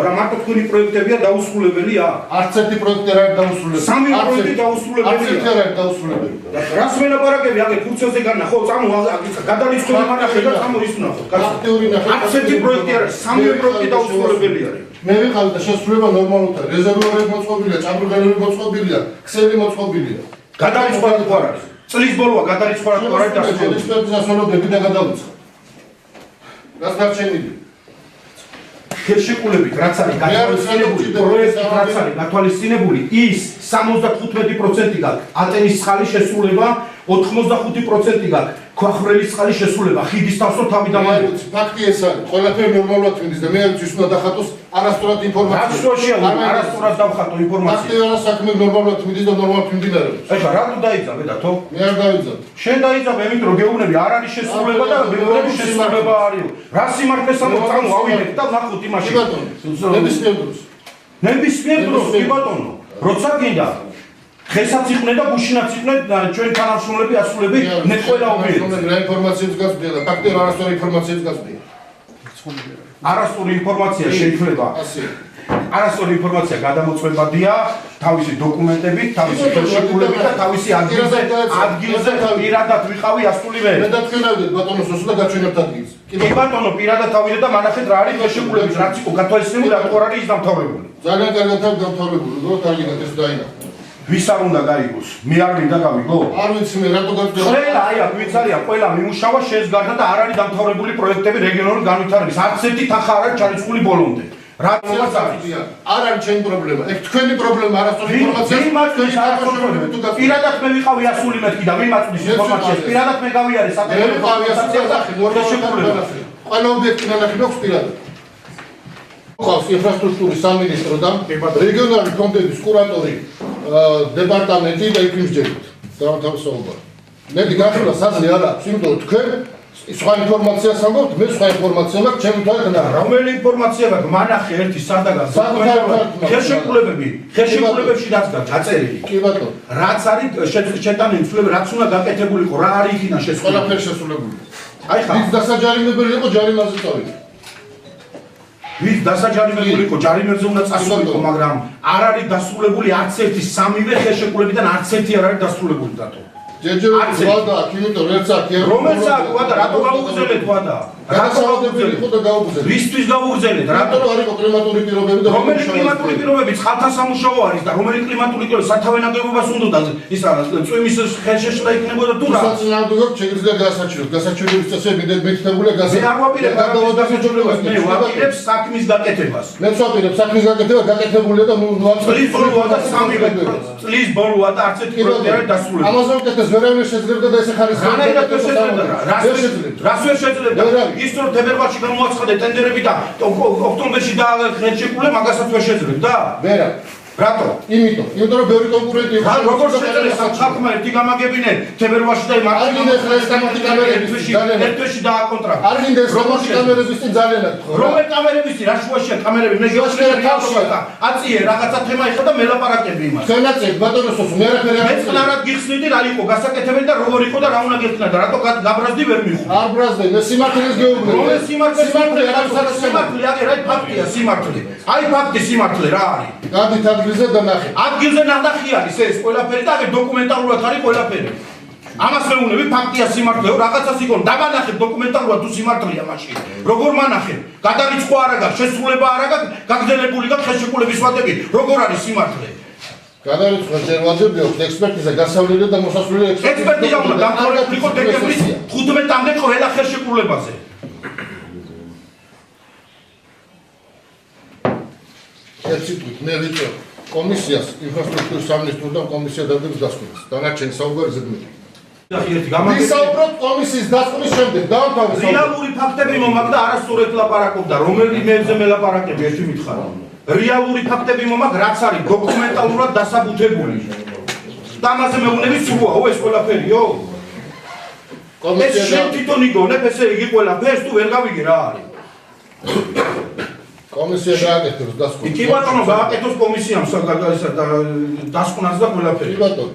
არა მარტო თქვენი პროექტებია დაუსრულებელი აქ. არც ერთი პროექტი არ არის დაუსრულებელი. სამი პროექტი დაუსრულებელია. არც ერთი არ არის დაუსრულებელი. რას მელაპარაკები აქ ფურცელზე განა ხო წამო გადალიცხული მანახე და წამო ის ნახო. აქტიური ნახე. არც ერთი პროექტი არ არის, სამი პროექტი დაუსრულებელი არის. მე ვიყავი და შესრულება ნორმალურია. რეზერვუარები მოწყობილია, ჭაბურგალები მოწყობილია, ქსელი მოწყობილია. გადალიცხული თუ არ არის. წლის ბოლოა გადალიცხული თუ არ არის დასრულებული. ექსპერტიზა სოლობები და გადავიწყო. რას გარჩენილი? ხელშეკრულებით რაც არის გათვალისწინებული, პროექტით რაც არის გათვალისწინებული, ის 75% გაქვს ატენის წყალი შესრულება, 85% გაქვს ქვახრელის წყალი შესრულება, ხიდის თავსო თავი დამალება. ფაქტი ეს არის, ყველაფერი ნორმალურად მინდის და მე არ ვიცი უნდა დახატოს არასწორად ინფორმაცია. რაც შოშია, არასწორად დავხატო ინფორმაცია. ფაქტი არა საქმე ნორმალურად მინდის და ნორმალურად მიმდინარეობს. ეხლა რატო დაიძაბე დათო? მე არ დავიძაბე. შენ დაიძაბე, იმიტომ რომ გეუბნები არ არის შესრულება და გეუბნები შესრულება არის. რა სიმართლეს ამოწამო ავიდეთ და ნახოთ იმაში. კი ბატონო. ნებისმიერ დროს. ნებისმიერ დროს, კი ბატონო. როცა გინდა ხესაც იყვნენ და გუშინაც იყვნენ ჩვენ თანამშრომლები ასულები მე ყველა უბიეთ. რა ინფორმაციებს გასწრია და ფაქტია არასწორი ინფორმაციებს გასწრია. არასწორი ინფორმაცია შეიძლება. არასწორი ინფორმაცია გადამოწმებადია თავისი დოკუმენტებით, თავისი ხელშეკრულებით და თავისი ადგილზე პირადად ვიყავი ასული მე. მე დათქენავდით ბატონოს ოსო და გაჩვენებთ ადგილს. კი ბატონო, პირადად თავიდე და მანახეთ რა არის ხელშეკრულებით, რაც იყო გათვალისწინებული და რა არის ის დამთავრებული. ძალიან კარგად აქვს დამთავრებული, რო კარგად ეს დაინახა. ვის არ უნდა გაიგოს? მე არ მინდა გავიგო? არ ვიცი მე რატო გავიგო? ყველა აი აქ ვინც არის, ყველა მიმუშავა შენს გარდა და არ არის დამთავრებული პროექტები რეგიონალური განვითარების. არც ერთი თანხა არ არის ჩარიცხული ბოლომდე. რატომაც არის? არ არის ჩემი პრობლემა. ეგ თქვენი პრობლემა, არასწორი ინფორმაცია. პირადად მე ვიყავი ასული მეთქი და მიმაწვდის ინფორმაციას. პირადად მე გავიარე სატელეფონო ყველა ობიექტი ნახე მოხს პირადად. ყავს ინფრასტრუქტურის სამინისტროდან რეგიონალური ფონდების კურატორი დეპარტამენტი და იქ იმსჯერით. დაამთავრებდა. მე გითხრა საზრე არ აქვს, იმიტომ რომ თქვენ სხვა ინფორმაციას ამბობთ, მე სხვა ინფორმაცია მაქვს, ჩემი თვალით და რომელი ინფორმაცია მაქვს? მანახე ერთი სადაგან ხელშეკრულებებში რაც გაწერილი. კი ბატონო. რაც არის შეტანილი ცვლილება, რაც უნდა გაკეთებულიყო, რა არის იქიდან შესრულებული? ყველაფერი შესრულებული. აი ხა ვის დასაჯარიმებელი იყო ჯარიმაზე წავიდა. ვის დასაჯარიმებული იყო ჯარიმებზე უნდა წასულიყო, მაგრამ არ არის დასრულებული არც ერთი სამივე ხელშეკრულებიდან არც ერთი არ არის დასრულებული დათო. ჯერჯერობით ვადა აქ, იმიტომ რომ ერთს აქ რომელს აქ ვადა, რატო გაუგზელეთ ვადა? რატო გაუგზელეთ? ხო და გაუგზელეთ. ვისთვის გაუგზელეთ? რატო არ იყო კლიმატური პირობები და რომელი კლიმატური პირობები ხალხთა სამუშაო არის და რომელი კლიმატური პირობები სათავე ნაგებობას უნდა ისა წვიმის ხელშეშლა იქნებოდა თუ რა? საწინააღმდეგო შეიძლება გასაჩივროთ. გასაჩივრების წესები მეთქებულია მე არ ვაპირებ გადავადასაჩივრებას, მე ვაპირებ საქმის გაკეთებას. მე ვაპირებ საქმის გაკეთება, გაკეთებულია და წლის ბოლოა და სამივე წლის ბოლოა და არც ერთი პროექტი არ დასრულებული. ამაზე უკეთეს ვერავინ შეძლებდა და ესე ხარისხი. რანაირად ვერ შეძლებდა? რას ვერ შეძლებდა? ის რომ თებერვალში გამოაცხადე ტენდერები და ოქტომბერში და ხელშეკრულე მაგასაც ვერ შეძლებდა? ვერა. რატო? იმიტომ რომ ბევრი კონკურენტი იყო. როგორ შეძლებს ხალხმა ერთი გამაგებინე თებერვალში და არ გინდა ეს რესტამატი კამერების ერთში დააკონტრაქტა. არ გინდა ეს რესტამატი კამერების წინ ძალიან აქვს. რომელ კამერების წინ? რა შუაშია კამერები? მე გეუბნები აწიე რაღაცა თემა ეხა და მელაპარაკები იმას. ხელნაწერი ბატონოსოს მე არაფერი არ მე წყნარად გიხსნიდი რა იყო გასაკეთებელი და როგორ იყო და რა უნდა გეხსნა და რატო გაბრაზდი ვერ მიხო. არ ბრაზდე, მე სიმართლეს გეუბნები. რომელ სიმართლეს? სიმართლე აი ფაქტია სიმართლე. აი ფაქტი სიმართლე რა არის? გადით ადგილზე და ნახე. ადგილზე ნახი არის ეს ყველაფერი და აი დოკუმენტალურად არის ყველაფერი. ამას მეუბნები ფაქტია სიმართლეო, რაღაცას იქონ დაბანახებ დოკუმენტალურად თუ სიმართლეა მაშინ. როგორ მანახებ? გადარიცხვა არ აქვს, შესრულება არ აქვს, გაგრძელებული გაქვს ხელშეკრულების ვადები. როგორ არის სიმართლე? გადარიცხვა ჯერ ვადები აქვს, ექსპერტიზა, გასავლელი და მოსასვლელი ექსპერტიზა უნდა დამთავრებულიყო დეკემბრის 15-მდე ყველა ხელშეკრულებაზე. ერთი თვით მე ვიწევ კომისიას ინფრასტრუქტურის სამინისტროდან კომისია დადებს დასკვნას. დანარჩენი საუბარი ზედმეტი. ვისაუბროთ კომისიის დასკვნის შემდეგ, დაამთავრეს. რეალური ფაქტები მომაქვს და არასწორად ლაპარაკობდა, რომელი მეებზე მელაპარაკები ერთი მითხარა. რეალური ფაქტები მომაქვს, რაც არის დოკუმენტალურად დასაბუთებული. და ამაზე მეუბნები სრულაო ეს ყველაფერიო. ეს შენ თვითონ იგონებ ესე იგი ყველაფერს თუ ვერ გავიგე რა არის. კომისია გააკეთებს დასკვნას. კი ბატონო, გააკეთოს კომისიამ დასკვნას და ყველაფერი. კი ბატონო.